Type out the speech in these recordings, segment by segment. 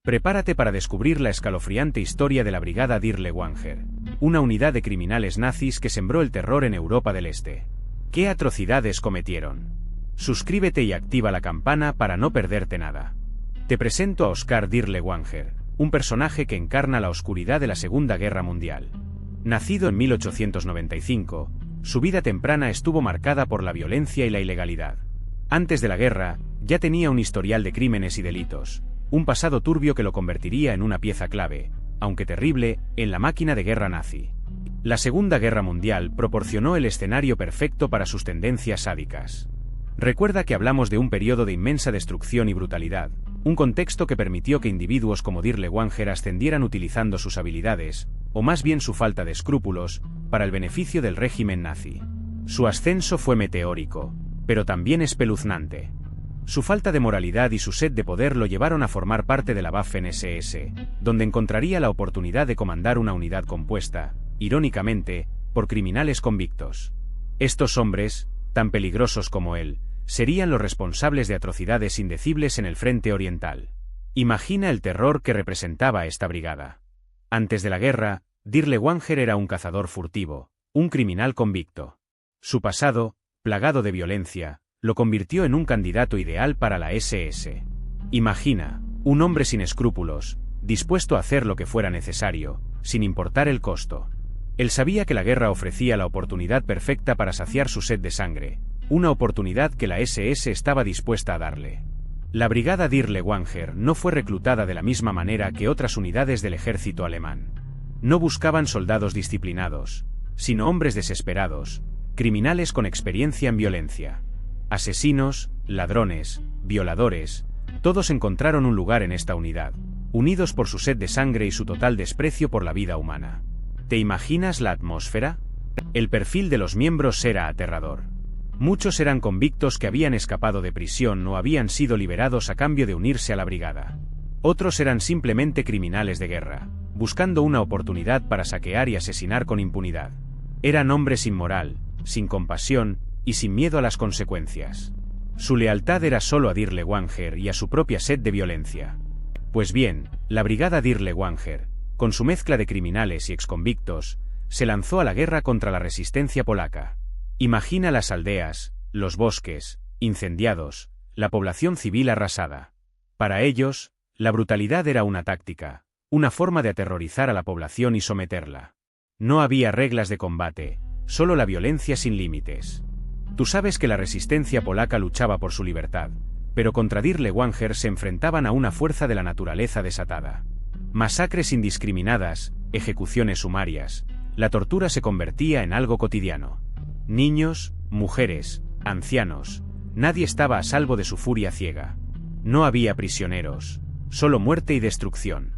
Prepárate para descubrir la escalofriante historia de la Brigada Dirlewanger, una unidad de criminales nazis que sembró el terror en Europa del Este. ¿Qué atrocidades cometieron? Suscríbete y activa la campana para no perderte nada. Te presento a Oskar Dirlewanger, un personaje que encarna la oscuridad de la Segunda Guerra Mundial. Nacido en 1895, su vida temprana estuvo marcada por la violencia y la ilegalidad. Antes de la guerra, ya tenía un historial de crímenes y delitos, un pasado turbio que lo convertiría en una pieza clave, aunque terrible, en la máquina de guerra nazi. La Segunda Guerra Mundial proporcionó el escenario perfecto para sus tendencias sádicas. Recuerda que hablamos de un periodo de inmensa destrucción y brutalidad, un contexto que permitió que individuos como Dirlewanger ascendieran utilizando sus habilidades, o más bien su falta de escrúpulos, para el beneficio del régimen nazi. Su ascenso fue meteórico, pero también espeluznante. Su falta de moralidad y su sed de poder lo llevaron a formar parte de la Waffen-SS, donde encontraría la oportunidad de comandar una unidad compuesta, irónicamente, por criminales convictos. Estos hombres, tan peligrosos como él, serían los responsables de atrocidades indecibles en el frente oriental. Imagina el terror que representaba esta brigada. Antes de la guerra, Dirlewanger era un cazador furtivo, un criminal convicto. Su pasado, plagado de violencia, lo convirtió en un candidato ideal para la SS. Imagina, un hombre sin escrúpulos, dispuesto a hacer lo que fuera necesario, sin importar el costo. Él sabía que la guerra ofrecía la oportunidad perfecta para saciar su sed de sangre, una oportunidad que la SS estaba dispuesta a darle. La brigada Dirlewanger no fue reclutada de la misma manera que otras unidades del ejército alemán. No buscaban soldados disciplinados, sino hombres desesperados, criminales con experiencia en violencia. Asesinos, ladrones, violadores, todos encontraron un lugar en esta unidad, unidos por su sed de sangre y su total desprecio por la vida humana. ¿Te imaginas la atmósfera? El perfil de los miembros era aterrador. Muchos eran convictos que habían escapado de prisión o habían sido liberados a cambio de unirse a la brigada. Otros eran simplemente criminales de guerra, buscando una oportunidad para saquear y asesinar con impunidad. Eran hombres sin moral, sin compasión y sin miedo a las consecuencias. Su lealtad era solo a Dirlewanger y a su propia sed de violencia. Pues bien, la brigada Dirlewanger, con su mezcla de criminales y exconvictos, se lanzó a la guerra contra la resistencia polaca. Imagina las aldeas, los bosques, incendiados, la población civil arrasada. Para ellos, la brutalidad era una táctica, una forma de aterrorizar a la población y someterla. No había reglas de combate, solo la violencia sin límites. Tú sabes que la resistencia polaca luchaba por su libertad, pero contra Dirlewanger se enfrentaban a una fuerza de la naturaleza desatada. Masacres indiscriminadas, ejecuciones sumarias, la tortura se convertía en algo cotidiano. Niños, mujeres, ancianos, nadie estaba a salvo de su furia ciega. No había prisioneros, solo muerte y destrucción.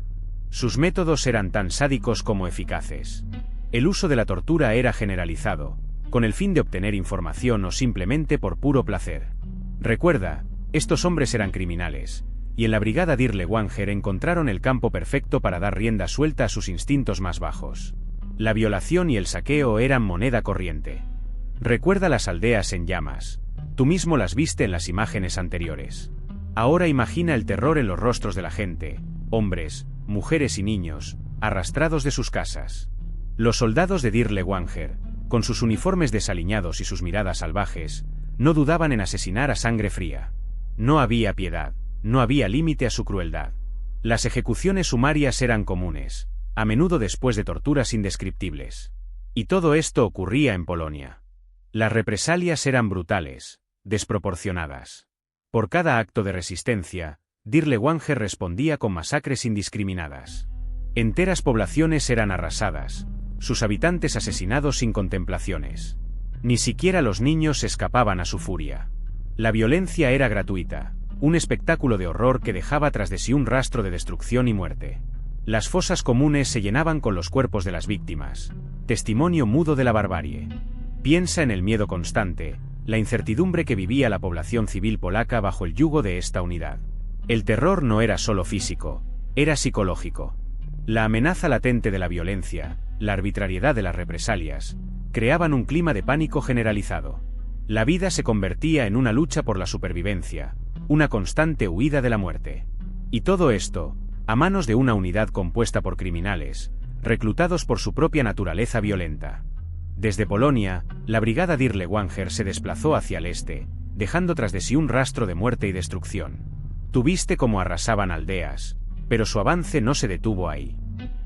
Sus métodos eran tan sádicos como eficaces. El uso de la tortura era generalizado, con el fin de obtener información o simplemente por puro placer. Recuerda, estos hombres eran criminales, y en la brigada Dirlewanger encontraron el campo perfecto para dar rienda suelta a sus instintos más bajos. La violación y el saqueo eran moneda corriente. Recuerda las aldeas en llamas. Tú mismo las viste en las imágenes anteriores. Ahora imagina el terror en los rostros de la gente, hombres, mujeres y niños, arrastrados de sus casas. Los soldados de Dirlewanger, con sus uniformes desaliñados y sus miradas salvajes, no dudaban en asesinar a sangre fría. No había piedad, no había límite a su crueldad. Las ejecuciones sumarias eran comunes, a menudo después de torturas indescriptibles. Y todo esto ocurría en Polonia. Las represalias eran brutales, desproporcionadas. Por cada acto de resistencia, Dirlewanger respondía con masacres indiscriminadas. Enteras poblaciones eran arrasadas, sus habitantes asesinados sin contemplaciones. Ni siquiera los niños escapaban a su furia. La violencia era gratuita, un espectáculo de horror que dejaba tras de sí un rastro de destrucción y muerte. Las fosas comunes se llenaban con los cuerpos de las víctimas, testimonio mudo de la barbarie. Piensa en el miedo constante, la incertidumbre que vivía la población civil polaca bajo el yugo de esta unidad. El terror no era solo físico, era psicológico. La amenaza latente de la violencia, la arbitrariedad de las represalias, creaban un clima de pánico generalizado. La vida se convertía en una lucha por la supervivencia, una constante huida de la muerte. Y todo esto, a manos de una unidad compuesta por criminales, reclutados por su propia naturaleza violenta. Desde Polonia, la brigada Dirlewanger se desplazó hacia el este, dejando tras de sí un rastro de muerte y destrucción. Tú viste cómo arrasaban aldeas, pero su avance no se detuvo ahí.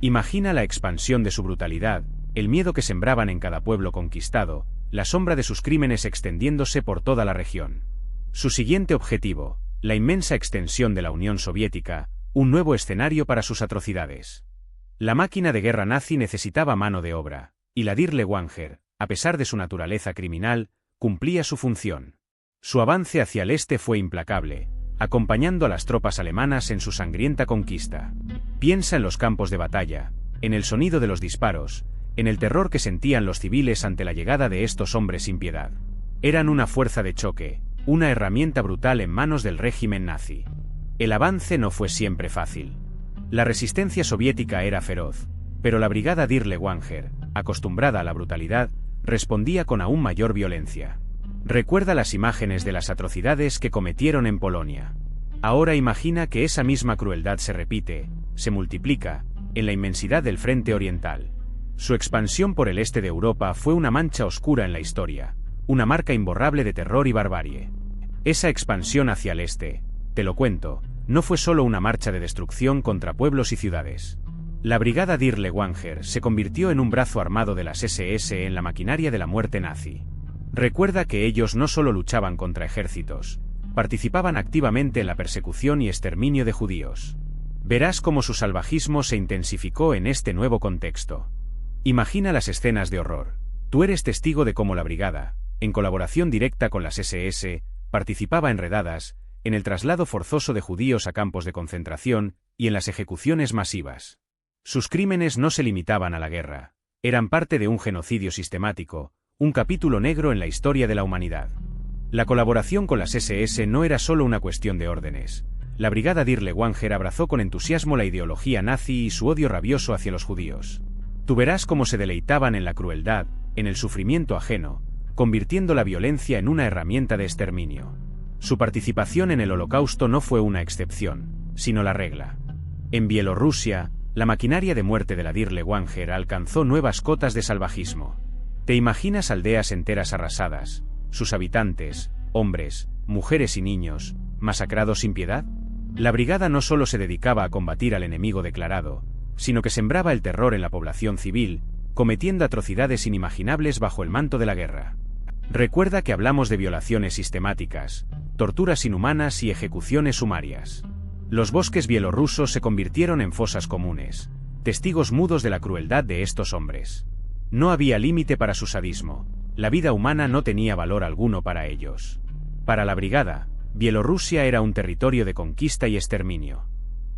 Imagina la expansión de su brutalidad, el miedo que sembraban en cada pueblo conquistado, la sombra de sus crímenes extendiéndose por toda la región. Su siguiente objetivo, la inmensa extensión de la Unión Soviética, un nuevo escenario para sus atrocidades. La máquina de guerra nazi necesitaba mano de obra, y la Dirlewanger, a pesar de su naturaleza criminal, cumplía su función. Su avance hacia el este fue implacable, acompañando a las tropas alemanas en su sangrienta conquista. Piensa en los campos de batalla, en el sonido de los disparos, en el terror que sentían los civiles ante la llegada de estos hombres sin piedad. Eran una fuerza de choque, una herramienta brutal en manos del régimen nazi. El avance no fue siempre fácil. La resistencia soviética era feroz, pero la brigada Dirlewanger, acostumbrada a la brutalidad, respondía con aún mayor violencia. Recuerda las imágenes de las atrocidades que cometieron en Polonia. Ahora imagina que esa misma crueldad se repite, se multiplica, en la inmensidad del frente oriental. Su expansión por el este de Europa fue una mancha oscura en la historia, una marca imborrable de terror y barbarie. Esa expansión hacia el este, te lo cuento, no fue solo una marcha de destrucción contra pueblos y ciudades. La brigada Dirlewanger se convirtió en un brazo armado de las SS en la maquinaria de la muerte nazi. Recuerda que ellos no solo luchaban contra ejércitos, participaban activamente en la persecución y exterminio de judíos. Verás cómo su salvajismo se intensificó en este nuevo contexto. Imagina las escenas de horror. Tú eres testigo de cómo la brigada, en colaboración directa con las SS, participaba en redadas, en el traslado forzoso de judíos a campos de concentración y en las ejecuciones masivas. Sus crímenes no se limitaban a la guerra, eran parte de un genocidio sistemático, un capítulo negro en la historia de la humanidad. La colaboración con las SS no era solo una cuestión de órdenes. La brigada Dirlewanger abrazó con entusiasmo la ideología nazi y su odio rabioso hacia los judíos. Tú verás cómo se deleitaban en la crueldad, en el sufrimiento ajeno, convirtiendo la violencia en una herramienta de exterminio. Su participación en el Holocausto no fue una excepción, sino la regla. En Bielorrusia, la maquinaria de muerte de la Dirlewanger alcanzó nuevas cotas de salvajismo. ¿Te imaginas aldeas enteras arrasadas, sus habitantes, hombres, mujeres y niños, masacrados sin piedad? La brigada no solo se dedicaba a combatir al enemigo declarado, sino que sembraba el terror en la población civil, cometiendo atrocidades inimaginables bajo el manto de la guerra. Recuerda que hablamos de violaciones sistemáticas, torturas inhumanas y ejecuciones sumarias. Los bosques bielorrusos se convirtieron en fosas comunes, testigos mudos de la crueldad de estos hombres. No había límite para su sadismo, la vida humana no tenía valor alguno para ellos. Para la brigada, Bielorrusia era un territorio de conquista y exterminio.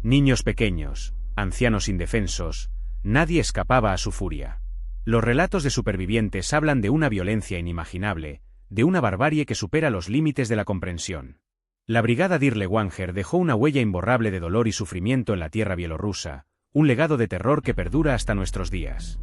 Niños pequeños, ancianos indefensos, nadie escapaba a su furia. Los relatos de supervivientes hablan de una violencia inimaginable, de una barbarie que supera los límites de la comprensión. La brigada Dirlewanger dejó una huella imborrable de dolor y sufrimiento en la tierra bielorrusa, un legado de terror que perdura hasta nuestros días.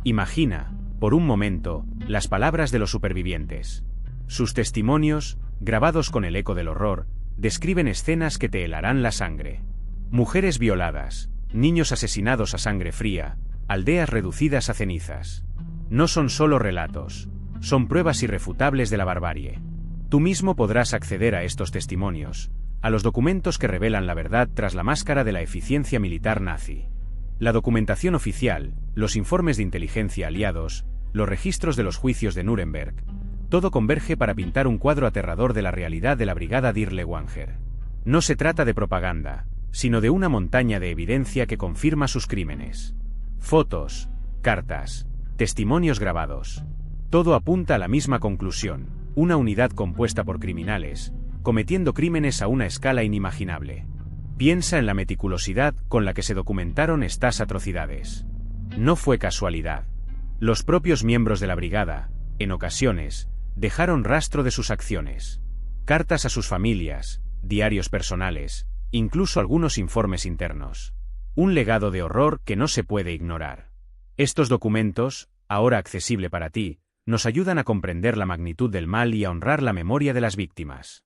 Imagina, por un momento, las palabras de los supervivientes. Sus testimonios, grabados con el eco del horror, describen escenas que te helarán la sangre. Mujeres violadas, niños asesinados a sangre fría, aldeas reducidas a cenizas. No son solo relatos, son pruebas irrefutables de la barbarie. Tú mismo podrás acceder a estos testimonios, a los documentos que revelan la verdad tras la máscara de la eficiencia militar nazi. La documentación oficial, los informes de inteligencia aliados, los registros de los juicios de Nuremberg, todo converge para pintar un cuadro aterrador de la realidad de la brigada Dirlewanger. No se trata de propaganda, sino de una montaña de evidencia que confirma sus crímenes. Fotos, cartas, testimonios grabados. Todo apunta a la misma conclusión, una unidad compuesta por criminales, cometiendo crímenes a una escala inimaginable. Piensa en la meticulosidad con la que se documentaron estas atrocidades. No fue casualidad. Los propios miembros de la brigada, en ocasiones, dejaron rastro de sus acciones. Cartas a sus familias, diarios personales, incluso algunos informes internos. Un legado de horror que no se puede ignorar. Estos documentos, ahora accesible para ti, nos ayudan a comprender la magnitud del mal y a honrar la memoria de las víctimas.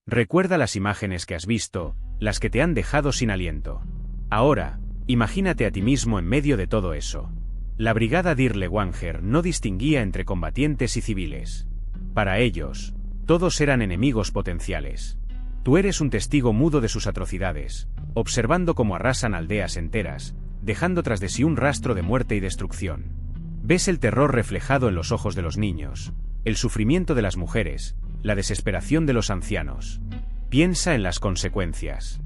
Recuerda las imágenes que has visto, las que te han dejado sin aliento. Ahora, imagínate a ti mismo en medio de todo eso. La brigada Dirlewanger no distinguía entre combatientes y civiles. Para ellos, todos eran enemigos potenciales. Tú eres un testigo mudo de sus atrocidades, observando cómo arrasan aldeas enteras, dejando tras de sí un rastro de muerte y destrucción. Ves el terror reflejado en los ojos de los niños, el sufrimiento de las mujeres, la desesperación de los ancianos. Piensa en las consecuencias.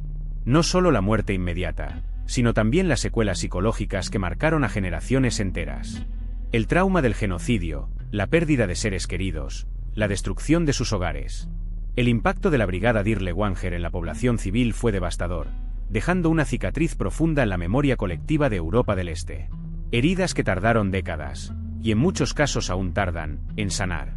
No solo la muerte inmediata, sino también las secuelas psicológicas que marcaron a generaciones enteras. El trauma del genocidio, la pérdida de seres queridos, la destrucción de sus hogares. El impacto de la brigada Dirlewanger en la población civil fue devastador, dejando una cicatriz profunda en la memoria colectiva de Europa del Este. Heridas que tardaron décadas, y en muchos casos aún tardan, en sanar.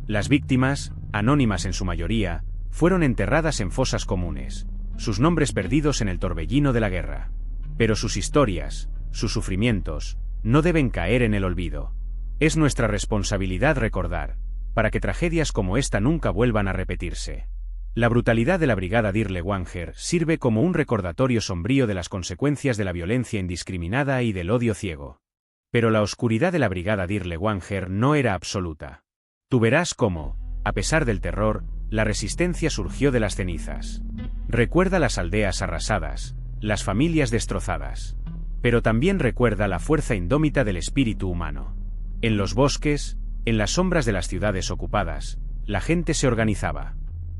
Las víctimas, anónimas en su mayoría, fueron enterradas en fosas comunes, sus nombres perdidos en el torbellino de la guerra. Pero sus historias, sus sufrimientos, no deben caer en el olvido. Es nuestra responsabilidad recordar, para que tragedias como esta nunca vuelvan a repetirse. La brutalidad de la brigada Dirlewanger sirve como un recordatorio sombrío de las consecuencias de la violencia indiscriminada y del odio ciego. Pero la oscuridad de la brigada Dirlewanger no era absoluta. Tú verás cómo, a pesar del terror, la resistencia surgió de las cenizas. Recuerda las aldeas arrasadas, las familias destrozadas. Pero también recuerda la fuerza indómita del espíritu humano. En los bosques, en las sombras de las ciudades ocupadas, la gente se organizaba.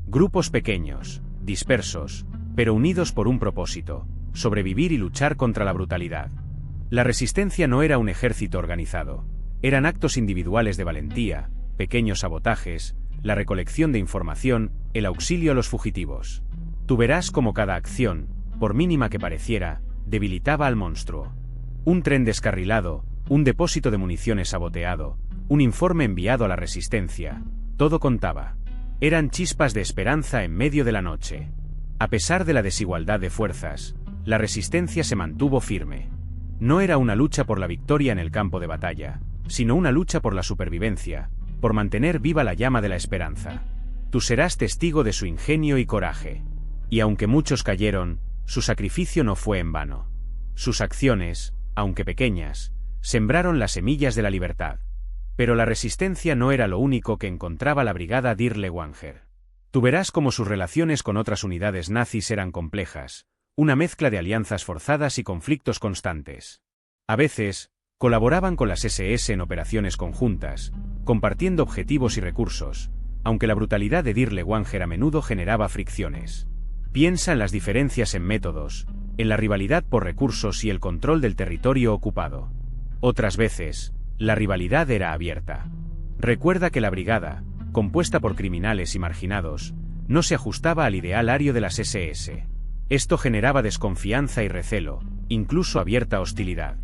Grupos pequeños, dispersos, pero unidos por un propósito: sobrevivir y luchar contra la brutalidad. La resistencia no era un ejército organizado, eran actos individuales de valentía, pequeños sabotajes, la recolección de información, el auxilio a los fugitivos. Tú verás cómo cada acción, por mínima que pareciera, debilitaba al monstruo. Un tren descarrilado, un depósito de municiones saboteado, un informe enviado a la resistencia, todo contaba. Eran chispas de esperanza en medio de la noche. A pesar de la desigualdad de fuerzas, la resistencia se mantuvo firme. No era una lucha por la victoria en el campo de batalla, sino una lucha por la supervivencia, por mantener viva la llama de la esperanza. Tú serás testigo de su ingenio y coraje. Y aunque muchos cayeron, su sacrificio no fue en vano. Sus acciones, aunque pequeñas, sembraron las semillas de la libertad. Pero la resistencia no era lo único que encontraba la brigada Dirlewanger. Tú verás cómo sus relaciones con otras unidades nazis eran complejas, una mezcla de alianzas forzadas y conflictos constantes. A veces, colaboraban con las SS en operaciones conjuntas, compartiendo objetivos y recursos, aunque la brutalidad de Dirlewanger a menudo generaba fricciones. Piensa en las diferencias en métodos, en la rivalidad por recursos y el control del territorio ocupado. Otras veces, la rivalidad era abierta. Recuerda que la brigada, compuesta por criminales y marginados, no se ajustaba al ideal ario de las SS. Esto generaba desconfianza y recelo, incluso abierta hostilidad.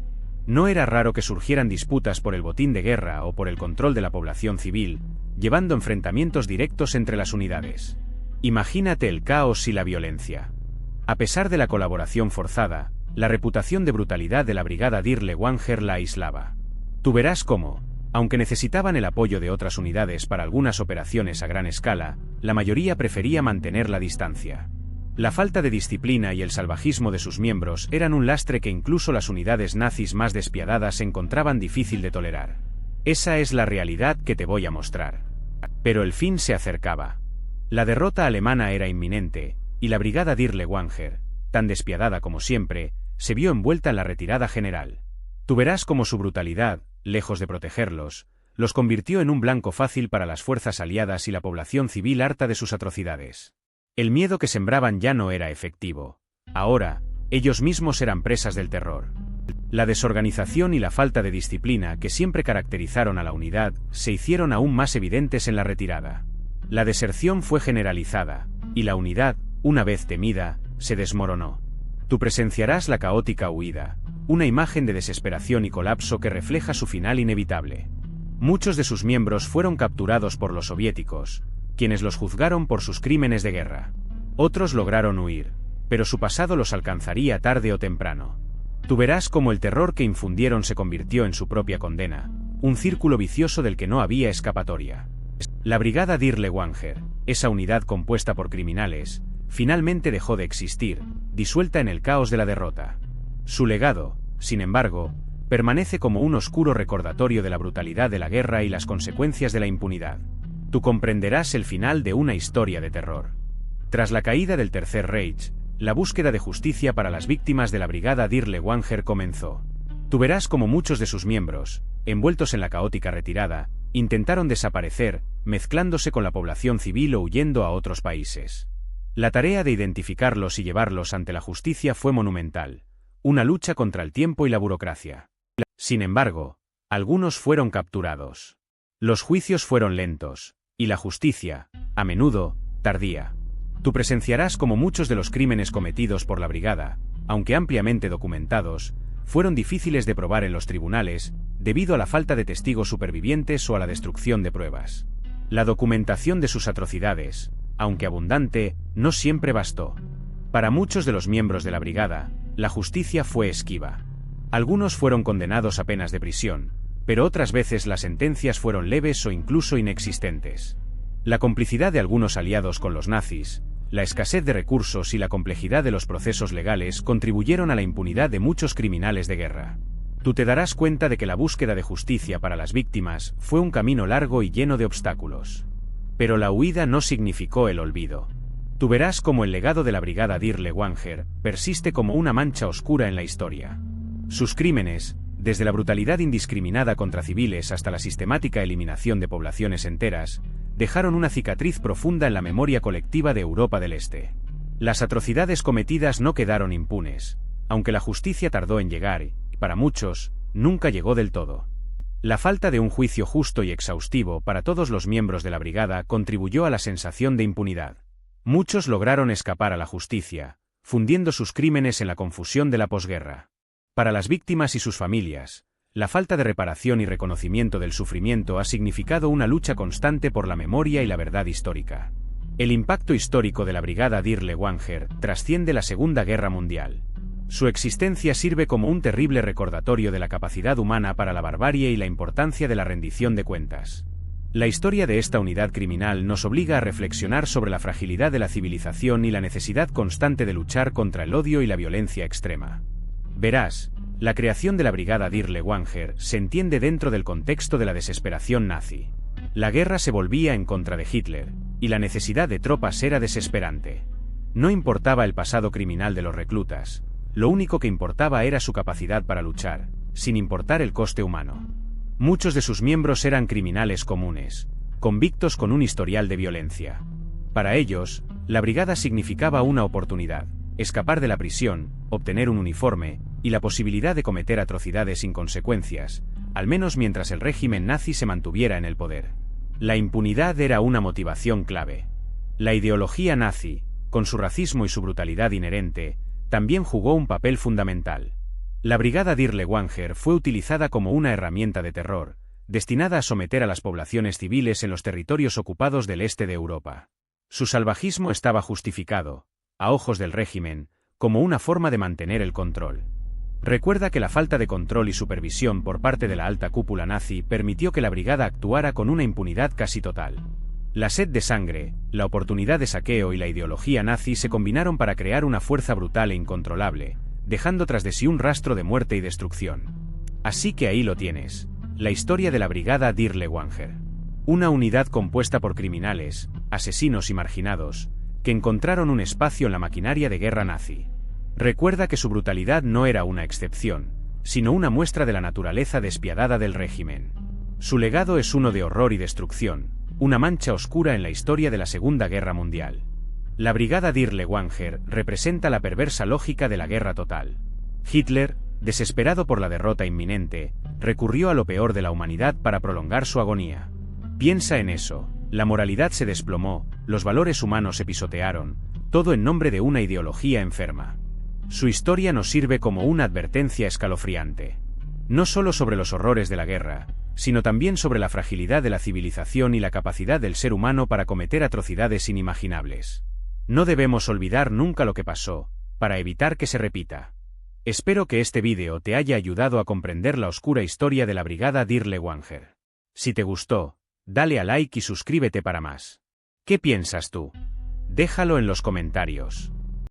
No era raro que surgieran disputas por el botín de guerra o por el control de la población civil, llevando enfrentamientos directos entre las unidades. Imagínate el caos y la violencia. A pesar de la colaboración forzada, la reputación de brutalidad de la brigada Dirlewanger la aislaba. Tú verás cómo, aunque necesitaban el apoyo de otras unidades para algunas operaciones a gran escala, la mayoría prefería mantener la distancia. La falta de disciplina y el salvajismo de sus miembros eran un lastre que incluso las unidades nazis más despiadadas encontraban difícil de tolerar. Esa es la realidad que te voy a mostrar. Pero el fin se acercaba. La derrota alemana era inminente, y la brigada Dirlewanger, tan despiadada como siempre, se vio envuelta en la retirada general. Tú verás cómo su brutalidad, lejos de protegerlos, los convirtió en un blanco fácil para las fuerzas aliadas y la población civil harta de sus atrocidades. El miedo que sembraban ya no era efectivo. Ahora, ellos mismos eran presas del terror. La desorganización y la falta de disciplina que siempre caracterizaron a la unidad se hicieron aún más evidentes en la retirada. La deserción fue generalizada, y la unidad, una vez temida, se desmoronó. Tú presenciarás la caótica huida, una imagen de desesperación y colapso que refleja su final inevitable. Muchos de sus miembros fueron capturados por los soviéticos, quienes los juzgaron por sus crímenes de guerra. Otros lograron huir, pero su pasado los alcanzaría tarde o temprano. Tú verás cómo el terror que infundieron se convirtió en su propia condena, un círculo vicioso del que no había escapatoria. La brigada Dirlewanger, esa unidad compuesta por criminales, finalmente dejó de existir, disuelta en el caos de la derrota. Su legado, sin embargo, permanece como un oscuro recordatorio de la brutalidad de la guerra y las consecuencias de la impunidad. Tú comprenderás el final de una historia de terror. Tras la caída del Tercer Reich, la búsqueda de justicia para las víctimas de la brigada Dirlewanger comenzó. Tú verás como muchos de sus miembros, envueltos en la caótica retirada, intentaron desaparecer, mezclándose con la población civil o huyendo a otros países. La tarea de identificarlos y llevarlos ante la justicia fue monumental, una lucha contra el tiempo y la burocracia. Sin embargo, algunos fueron capturados. Los juicios fueron lentos, y la justicia, a menudo, tardía. Tú presenciarás como muchos de los crímenes cometidos por la brigada, aunque ampliamente documentados, fueron difíciles de probar en los tribunales, debido a la falta de testigos supervivientes o a la destrucción de pruebas. La documentación de sus atrocidades, aunque abundante, no siempre bastó. Para muchos de los miembros de la brigada, la justicia fue esquiva. Algunos fueron condenados a penas de prisión, pero otras veces las sentencias fueron leves o incluso inexistentes. La complicidad de algunos aliados con los nazis, la escasez de recursos y la complejidad de los procesos legales contribuyeron a la impunidad de muchos criminales de guerra. Tú te darás cuenta de que la búsqueda de justicia para las víctimas fue un camino largo y lleno de obstáculos. Pero la huida no significó el olvido. Tú verás cómo el legado de la brigada Dirlewanger persiste como una mancha oscura en la historia. Sus crímenes, desde la brutalidad indiscriminada contra civiles hasta la sistemática eliminación de poblaciones enteras, dejaron una cicatriz profunda en la memoria colectiva de Europa del Este. Las atrocidades cometidas no quedaron impunes, aunque la justicia tardó en llegar y, para muchos, nunca llegó del todo. La falta de un juicio justo y exhaustivo para todos los miembros de la brigada contribuyó a la sensación de impunidad. Muchos lograron escapar a la justicia, fundiendo sus crímenes en la confusión de la posguerra. Para las víctimas y sus familias, la falta de reparación y reconocimiento del sufrimiento ha significado una lucha constante por la memoria y la verdad histórica. El impacto histórico de la brigada Dirlewanger trasciende la Segunda Guerra Mundial. Su existencia sirve como un terrible recordatorio de la capacidad humana para la barbarie y la importancia de la rendición de cuentas. La historia de esta unidad criminal nos obliga a reflexionar sobre la fragilidad de la civilización y la necesidad constante de luchar contra el odio y la violencia extrema. Verás, la creación de la brigada Dirlewanger se entiende dentro del contexto de la desesperación nazi. La guerra se volvía en contra de Hitler, y la necesidad de tropas era desesperante. No importaba el pasado criminal de los reclutas, lo único que importaba era su capacidad para luchar, sin importar el coste humano. Muchos de sus miembros eran criminales comunes, convictos con un historial de violencia. Para ellos, la brigada significaba una oportunidad: escapar de la prisión, obtener un uniforme, y la posibilidad de cometer atrocidades sin consecuencias, al menos mientras el régimen nazi se mantuviera en el poder. La impunidad era una motivación clave. La ideología nazi, con su racismo y su brutalidad inherente, también jugó un papel fundamental. La brigada Dirlewanger fue utilizada como una herramienta de terror, destinada a someter a las poblaciones civiles en los territorios ocupados del este de Europa. Su salvajismo estaba justificado, a ojos del régimen, como una forma de mantener el control. Recuerda que la falta de control y supervisión por parte de la alta cúpula nazi permitió que la brigada actuara con una impunidad casi total. La sed de sangre, la oportunidad de saqueo y la ideología nazi se combinaron para crear una fuerza brutal e incontrolable, dejando tras de sí un rastro de muerte y destrucción. Así que ahí lo tienes, la historia de la brigada Dirlewanger. Una unidad compuesta por criminales, asesinos y marginados, que encontraron un espacio en la maquinaria de guerra nazi. Recuerda que su brutalidad no era una excepción, sino una muestra de la naturaleza despiadada del régimen. Su legado es uno de horror y destrucción, una mancha oscura en la historia de la Segunda Guerra Mundial. La brigada Dirlewanger representa la perversa lógica de la guerra total. Hitler, desesperado por la derrota inminente, recurrió a lo peor de la humanidad para prolongar su agonía. Piensa en eso, la moralidad se desplomó, los valores humanos se pisotearon, todo en nombre de una ideología enferma. Su historia nos sirve como una advertencia escalofriante. No solo sobre los horrores de la guerra, sino también sobre la fragilidad de la civilización y la capacidad del ser humano para cometer atrocidades inimaginables. No debemos olvidar nunca lo que pasó, para evitar que se repita. Espero que este vídeo te haya ayudado a comprender la oscura historia de la brigada Dirlewanger. Si te gustó, dale a like y suscríbete para más. ¿Qué piensas tú? Déjalo en los comentarios.